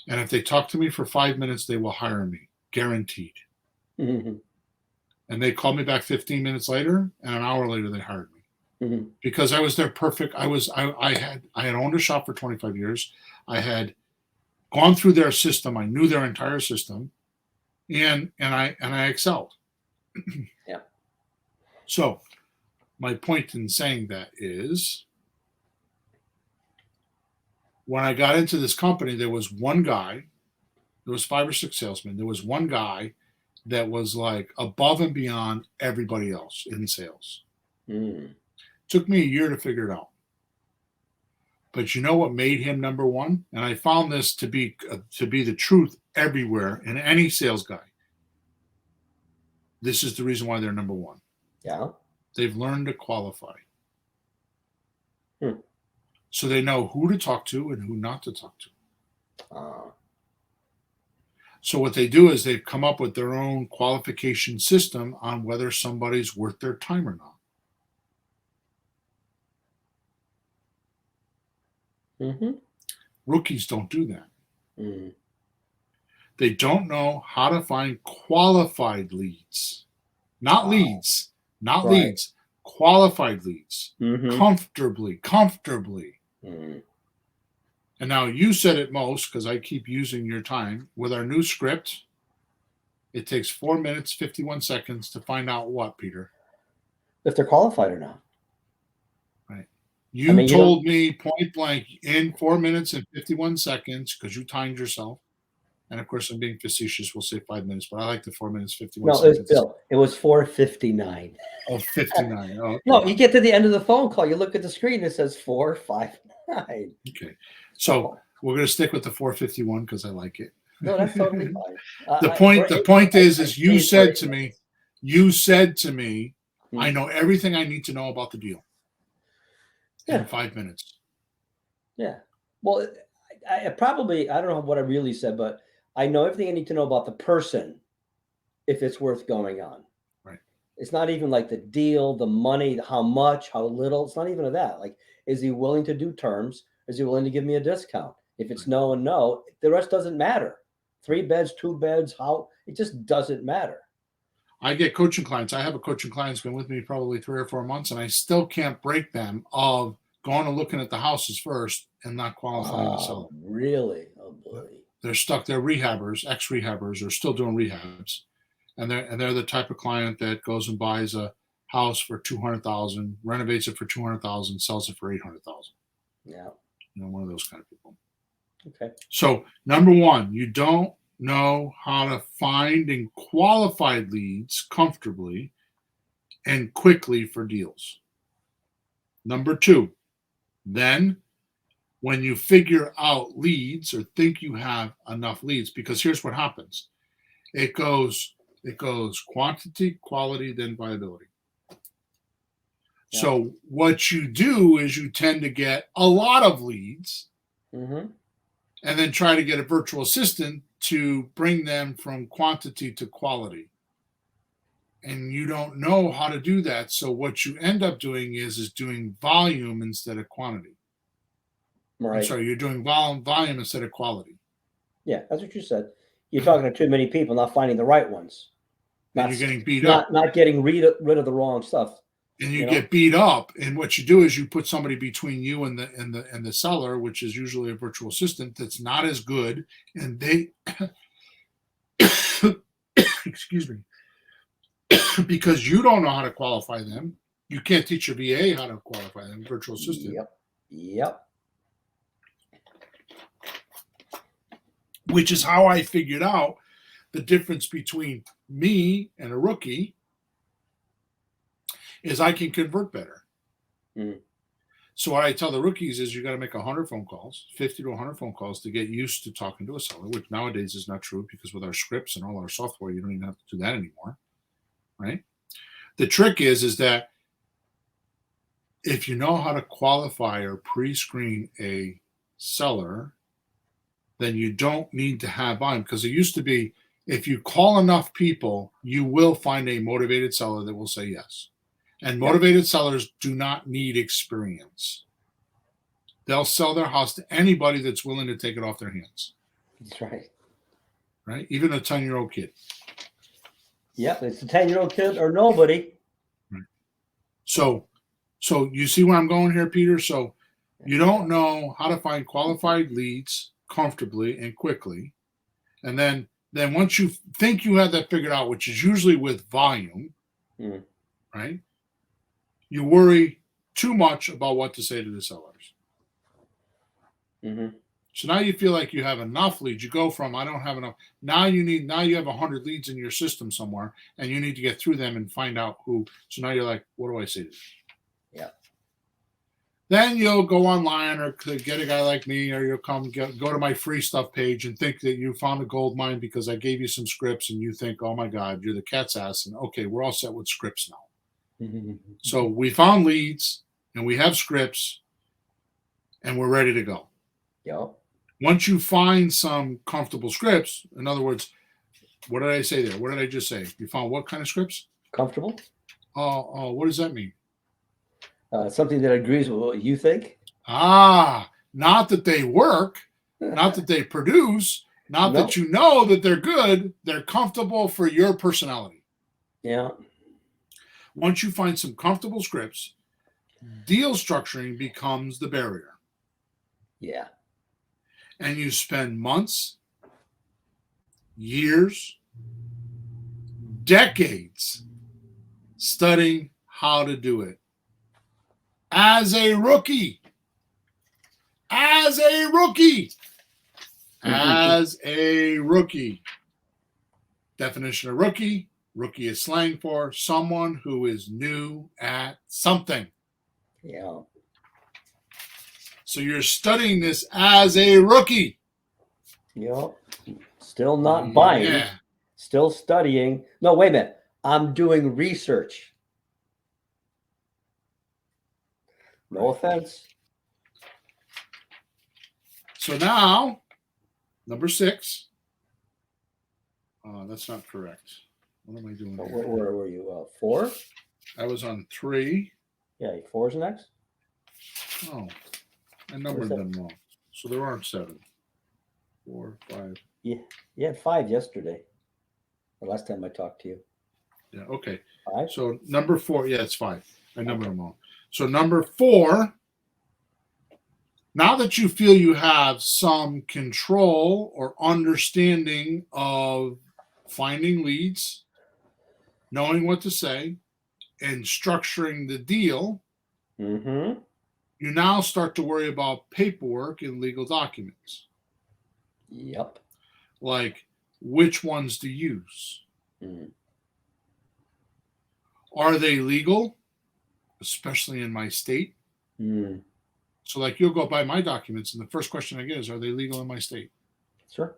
And if they talk to me for 5 minutes, they will hire me, guaranteed. Mm-hmm. And they called me back 15 minutes later, and an hour later they hired me. Mm-hmm. Because I was their perfect. I had owned a shop for 25 years. I had gone through their system. I knew their entire system, and I excelled. Yeah. So my point in saying that is, when I got into this company, there was one guy. There was 5 or 6 salesmen. There was one guy that was like above and beyond everybody else in sales. Took me a year to figure it out. But you know what made him number one? And I found this to be the truth everywhere in any sales guy. This is the reason why they're number one. Yeah. They've learned to qualify. So they know who to talk to and who not to talk to. So what they do is they've come up with their own qualification system on whether somebody's worth their time or not. Mm-hmm. Rookies don't do that. Mm-hmm. They don't know how to find qualified leads. Not leads. Not leads. Qualified leads. Mm-hmm. Comfortably. Mm-hmm. And now you said it most, because I keep using your time. With our new script, it takes 4 minutes, 51 seconds to find out what, Peter? If they're qualified or not. Right. You told me point blank in 4 minutes and 51 seconds, because you timed yourself. And of course, I'm being facetious. We'll say 5 minutes, but I like the 4 minutes, 51 seconds. No, Bill. It was 4:59. Oh, 59. Oh, okay. No, you get to the end of the phone call. You look at the screen. It says 4:59. Okay. So we're going to stick with the 4:51 because I like it. No, that's totally fine. The point is you said to me, I know everything I need to know about the deal in 5 minutes. Yeah. Well, I don't know what I really said, but I know everything I need to know about the person if it's worth going on. Right. It's not even like the deal, the money, how much, how little. It's not even that. Like, is he willing to do terms? Is he willing to give me a discount? If it's no and no, the rest doesn't matter. 3 beds, 2 beds, how, it just doesn't matter. I get coaching clients. I have a coaching client who's been with me probably 3 or 4 months, and I still can't break them of going and looking at the houses first and not qualifying to sell it. Really? Oh boy. They're stuck. They're rehabbers, ex-rehabbers, are still doing rehabs, and they're the type of client that goes and buys a house for 200,000, renovates it for 200,000, sells it for 800,000. Yeah. One of those kind of people. Okay. So number one, you don't know how to find and qualify leads comfortably and quickly for deals. Number two, then when you figure out leads or think you have enough leads, because here's what happens. It goes quantity, quality, then viability. Yeah. So what you do is you tend to get a lot of leads and then try to get a virtual assistant to bring them from quantity to quality. And you don't know how to do that. So what you end up doing is doing volume instead of quantity. Right. I'm sorry, you're doing volume instead of quality. Yeah, that's what you said. You're talking to too many people, not finding the right ones. And you're getting beat up. Not getting rid of the wrong stuff. And you get beat up. And what you do is you put somebody between you and the seller, which is usually a virtual assistant that's not as good. And they excuse me. Because you don't know how to qualify them. You can't teach your VA how to qualify them, virtual assistant. Yep. Which is how I figured out the difference between me and a rookie is I can convert better. So what I tell the rookies is you got to make 100 phone calls, 50 to 100 phone calls to get used to talking to a seller, which nowadays is not true because with our scripts and all our software, you don't even have to do that anymore. Right? The trick is that if you know how to qualify or pre-screen a seller, then you don't need to have volume, because it used to be if you call enough people, you will find a motivated seller that will say yes. And motivated sellers do not need experience. They'll sell their house to anybody that's willing to take it off their hands. That's right. Right? Even a 10-year-old kid. Yep, it's a 10-year-old kid or nobody. Right. So you see where I'm going here, Peter? So you don't know how to find qualified leads comfortably and quickly. And then once you think you have that figured out, which is usually with volume, right? You worry too much about what to say to the sellers. So now you feel like you have enough leads. You go from I don't have enough. Now you have 100 leads in your system somewhere, and you need to get through them and find out who. So now you're like, what do I say to them? Yeah. Then you'll go online or get a guy like me, or you'll go to my free stuff page and think that you found a gold mine because I gave you some scripts, and you think, oh my God, you're the cat's ass, and okay, we're all set with scripts now. So we found leads and we have scripts and we're ready to go. Yep. Once you find some comfortable scripts, in other words, what did I say there? What did I just say? You found what kind of scripts? Comfortable. Oh, what does that mean? Something that agrees with what you think. Not that they work, not that they produce, not that you know that they're good. They're comfortable for your personality. Yeah. Once you find some comfortable scripts, deal structuring becomes the barrier. Yeah. And you spend months, years, decades studying how to do it. As a rookie. Definition of rookie. Rookie is slang for someone who is new at something. Yeah. So you're studying this as a rookie. Yep. Still not buying. Yeah. Still studying. No, wait a minute. I'm doing research. No offense. So now, number 6. That's not correct. What am I doing here? Where were you? 4? I was on 3. Yeah, 4 is next. Oh, I numbered them wrong. So there aren't 7. 4, 5. Yeah, you had 5 yesterday. The last time I talked to you. Yeah, okay. 5? So number 4, yeah, it's 5. I numbered them wrong. So number 4 Now that you feel you have some control or understanding of finding leads, knowing what to say, and structuring the deal, Mm-hmm. you now start to worry about paperwork and legal documents, Yep. like which ones to use. Mm. Are they legal, especially in my state? Mm. So, like, you'll go buy my documents, and the first question I get is, are they legal in my state? Sure.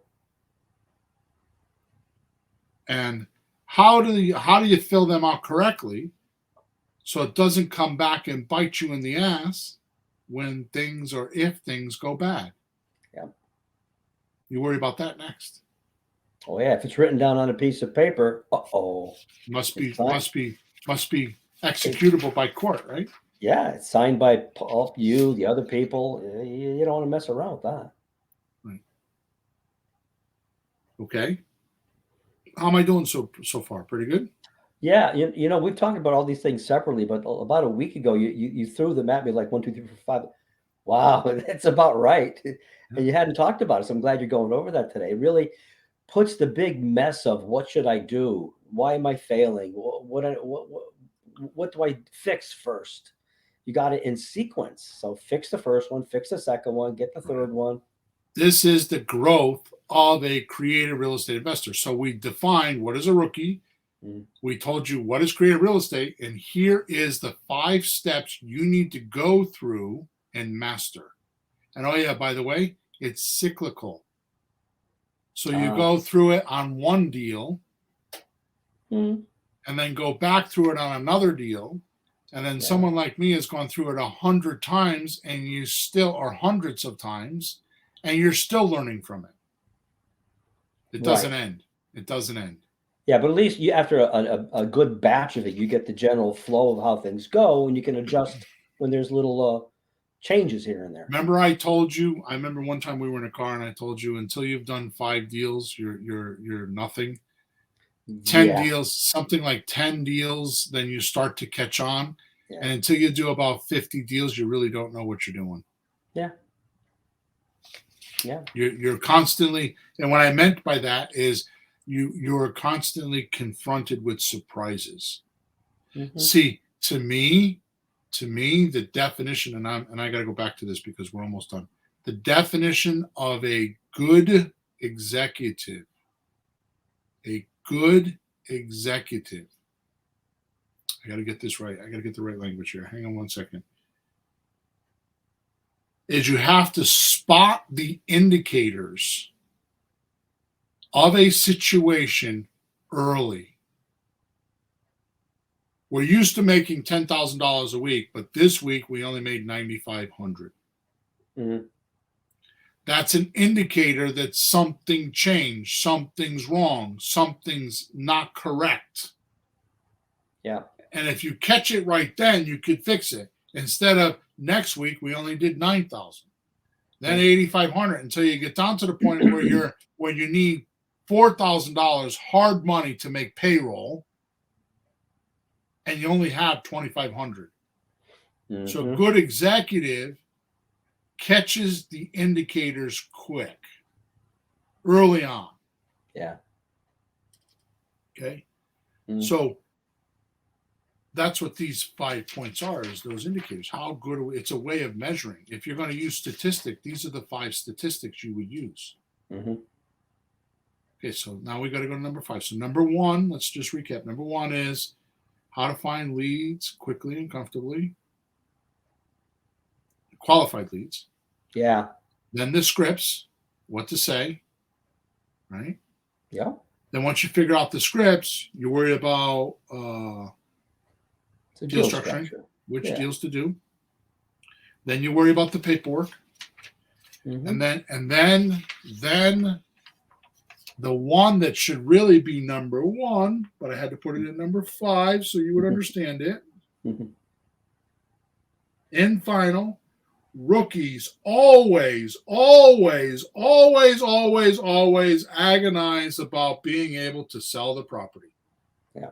And how do you fill them out correctly so it doesn't come back and bite you in the ass when things or if things go bad? Yep. You worry about that next. Oh yeah, if it's written down on a piece of paper, uh-oh. Must It's be signed. must be executable by court, right? Yeah, it's signed by Paul, you, the other people. You don't want to mess around with that. Right. Okay. How am I doing so far? Pretty good. Yeah, we've talked about all these things separately, but about a week ago, you threw them at me like 1, 2, 3, 4, 5. Wow, that's about right. Yeah. And you hadn't talked about it, so I'm glad you're going over that today. It really puts the big mess of what should I do? Why am I failing? What do I fix first? You got it in sequence. So fix the first one, fix the second one, get the third one. This is the growth of a creative real estate investor. So we defined what is a rookie. Mm. We told you what is creative real estate, and here is the 5 steps you need to go through and master. And oh yeah, by the way, it's cyclical. So you go through it on one deal Mm. and then go back through it on another deal. And then someone like me has gone through it 100 times and you still are hundreds of times and you're still learning from it. It doesn't Right. end. It doesn't end. Yeah, but at least you after a good batch of it, you get the general flow of how things go, and you can adjust when there's little changes here and there. Remember I remember one time we were in a car and I told you until you've done 5 deals, you're nothing. 10 Yeah, deals, something like 10 deals, then you start to catch on. yeah, And until you do about 50 deals, you really don't know what you're doing. yeah, yeah. You're constantly, and what I meant by that is you're constantly confronted with surprises. Hmm. See, to me, the definition, and I got to go back to this because we're almost done. The definition of a good executive, a good executive. I got to get this right. I got to get the right language here. Hang on one second. Is you have to spot the indicators of a situation early. We're used to making $10,000 a week, but this week we only made $9,500. Hmm. That's an indicator that something changed, something's wrong, something's not correct. Yeah, And if you catch it right then, you could fix it. Instead of next week, we only did 9,000, then 8,500 until you get down to the point where you need $4,000 hard money to make payroll, and you only have 2,500. mm-hmm. So a good executive catches the indicators quick, early on. Yeah. Okay. Mm. So that's what these 5 points are, is those indicators. How good are we? It's a way of measuring. If you're going to use statistic, these are the 5 statistics you would use. Mm-hmm. Okay, so now we got to go to number 5. So number 1, let's just recap. Number 1 is how to find leads quickly and comfortably, qualified leads. Yeah. Then the scripts, what to say, right? Yeah. Then once you figure out the scripts, you worry about It's a deal deal structuring, structure. which Yeah. deals to do. Then you worry about the paperwork, Mm-hmm. and then the one that should really be number 1, but I had to put it in number 5 so you would understand it. Mm-hmm. In final, rookies always, always, always, always, always agonize about being able to sell the property. Yeah.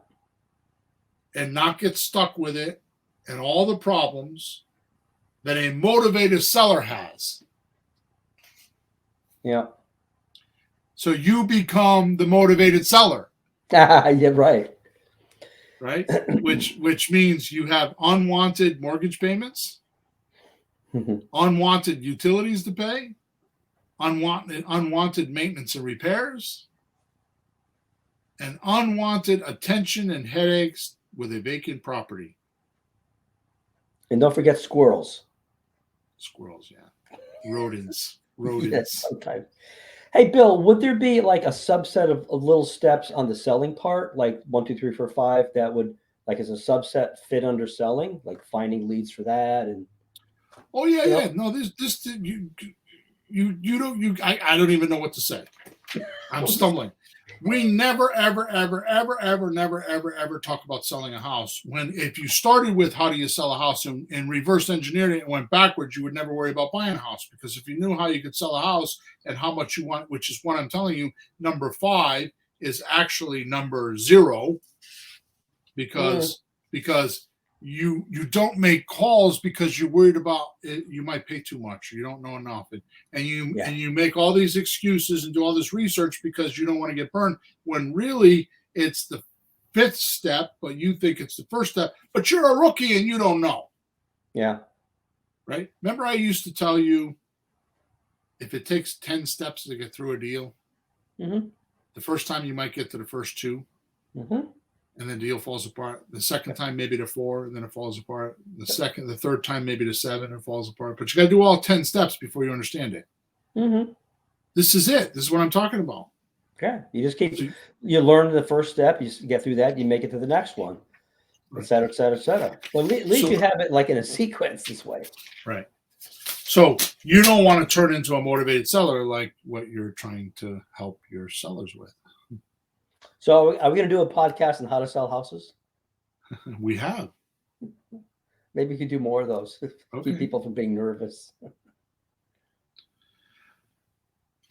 And not get stuck with it and all the problems. that a motivated seller has. Yeah. So you become the motivated seller, Yeah, right. right? Which means you have unwanted mortgage payments, unwanted utilities to pay, unwanted maintenance and repairs, and unwanted attention and headaches with a vacant property. And don't forget squirrels. Squirrels, yeah. Rodents. Yes, sometimes. Hey, Bill, would there be like a subset of little steps on the selling part, like 1, 2, 3, 4, 5, that would, like, as a subset, fit under selling, like finding leads for that? And Oh yeah, you know, yeah. No, this I don't even know what to say. I'm stumbling. We never, ever, ever, ever, ever, never, ever, ever talk about selling a house. When if you started with how do you sell a house and reverse engineered it and went backwards, you would never worry about buying a house, because if you knew how you could sell a house and how much you want, which is what I'm telling you, number 5 is actually number 0, because you don't make calls because you're worried about it, you might pay too much, or you don't know enough, and you make all these excuses and do all this research because you don't want to get burned, when really it's the 5th step, but you think it's the first step, but you're a rookie and you don't know. yeah, Right? Remember I used to tell you, if it takes 10 steps to get through a deal, the first time you might get to the first 2, and then the deal falls apart. The second time, maybe to 4, and then it falls apart. The third time, maybe to 7, and it falls apart. But you got to do all 10 steps before you understand it. This is it. This is what I'm talking about. Okay. You just keep, you learn the first step, you get through that, you make it to the next one, et cetera, et cetera, et cetera. Well, at least you have it like in a sequence this way. Right. So you don't want to turn into a motivated seller like what you're trying to help your sellers with. So are we going to do a podcast on how to sell houses? We have. Maybe we could do more of those. Okay. Keep people from being nervous.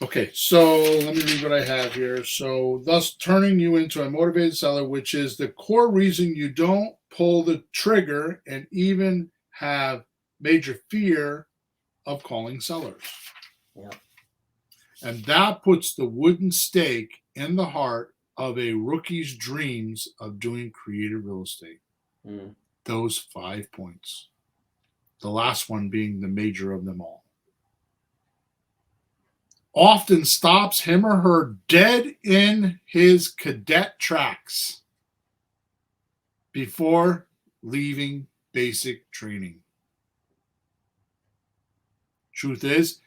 Okay, so let me read what I have here. So thus turning you into a motivated seller, which is the core reason you don't pull the trigger and even have major fear of calling sellers. Yeah. And that puts the wooden stake in the heart of a rookie's dreams of doing creative real estate. Those 5 points. The last one being the major of them all. Often stops him or her dead in his cadet tracks before leaving basic training. Truth is,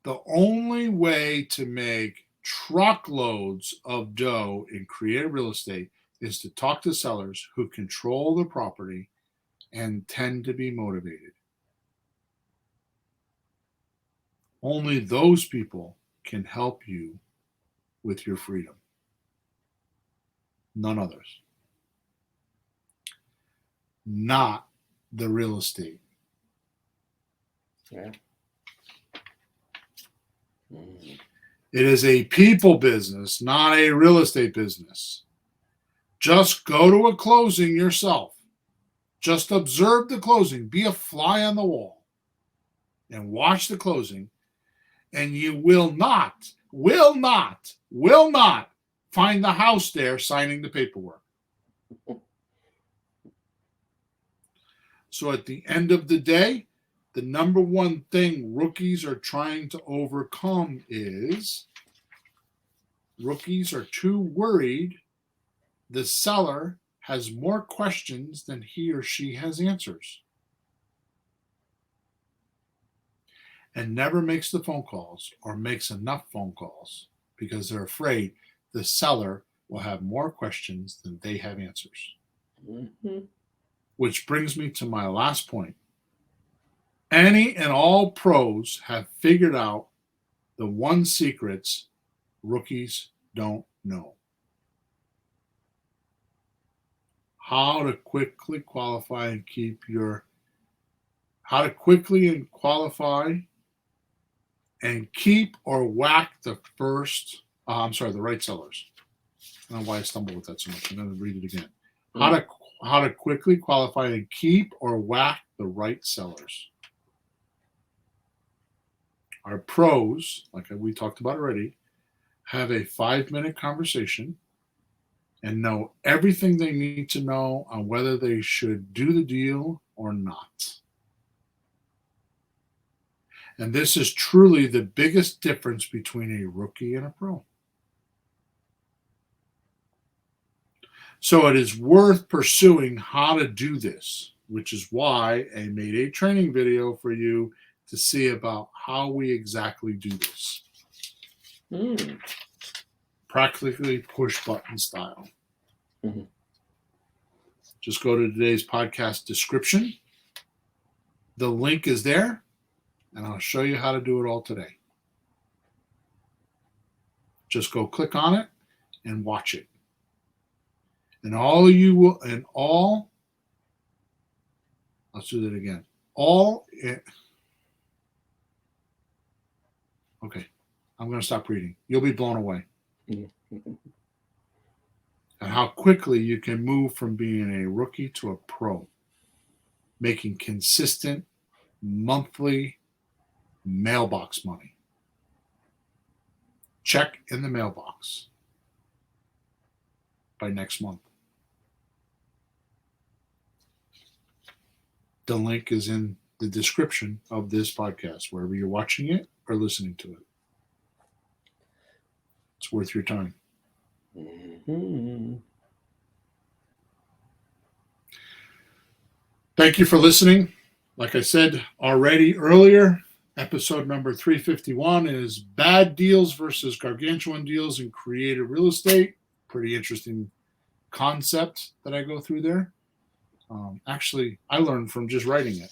the only way to make truckloads of dough in creative real estate is to talk to sellers who control the property and tend to be motivated. Only those people can help you with your freedom. None others. Not the real estate. Yeah. It is a people business, not a real estate business. Just go to a closing yourself. Just observe the closing. Be a fly on the wall and watch the closing. And you will not find the house there signing the paperwork. So at the end of the day, the number one thing rookies are trying to overcome is rookies are too worried the seller has more questions than he or she has answers, and never makes the phone calls or makes enough phone calls because they're afraid the seller will have more questions than they have answers. Which brings me to my last point. Any and all pros have figured out the one secrets rookies don't know. How to quickly qualify and keep your, how to quickly and qualify and keep or whack the first, the right sellers. I don't know why I stumbled with that so much. I'm going to read it again. How to quickly qualify and keep or whack the right sellers. Our pros, like we talked about already, have a 5-minute conversation and know everything they need to know on whether they should do the deal or not. And this is truly the biggest difference between a rookie and a pro. So it is worth pursuing how to do this, which is why I made a training video for you to see about how we exactly do this. Practically push button style. Mm-hmm. Just go to today's podcast description. The link is there, and I'll show you how to do it all today. Just go click on it and watch it. And let's do that again. Okay, I'm going to stop reading. You'll be blown away. Mm-hmm. And how quickly you can move from being a rookie to a pro, making consistent monthly mailbox money. Check in the mailbox by next month. The link is in the description of this podcast, wherever you're watching it or listening to it. It's worth your time. Mm-hmm. Thank you for listening. Like I said already earlier, episode number 351 is bad deals versus gargantuan deals in creative real estate. Pretty interesting concept that I go through there. Actually, I learned from just writing it.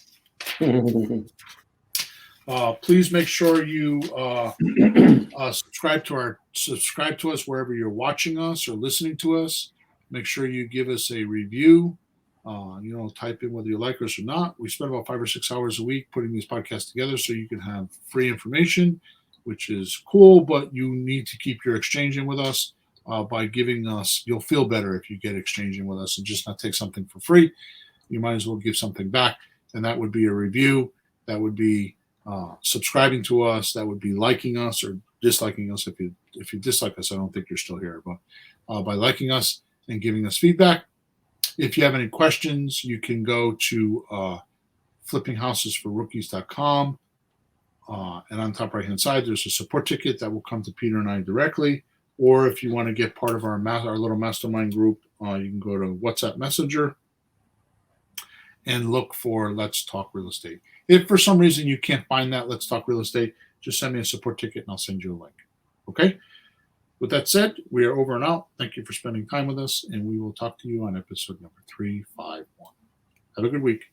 Please make sure you subscribe to us wherever you're watching us or listening to us. Make sure you give us a review. Type in whether you like us or not. We spend about 5 or 6 hours a week putting these podcasts together so you can have free information, which is cool, but you need to keep your exchanging with us by giving us. You'll feel better if you get exchanging with us and just not take something for free. You might as well give something back, and that would be a review. That would be subscribing to us. That would be liking us or disliking us. If you dislike us, I don't think you're still here, but by liking us and giving us feedback. If you have any questions, you can go to flippinghousesforrookies.com. And on top right-hand side, there's a support ticket that will come to Peter and I directly. Or if you want to get part of our little mastermind group, you can go to WhatsApp Messenger and look for Let's Talk Real Estate. If for some reason you can't find that Let's Talk Real Estate, just send me a support ticket and I'll send you a link. Okay? With that said, we are over and out. Thank you for spending time with us, and we will talk to you on episode number 351. Have a good week.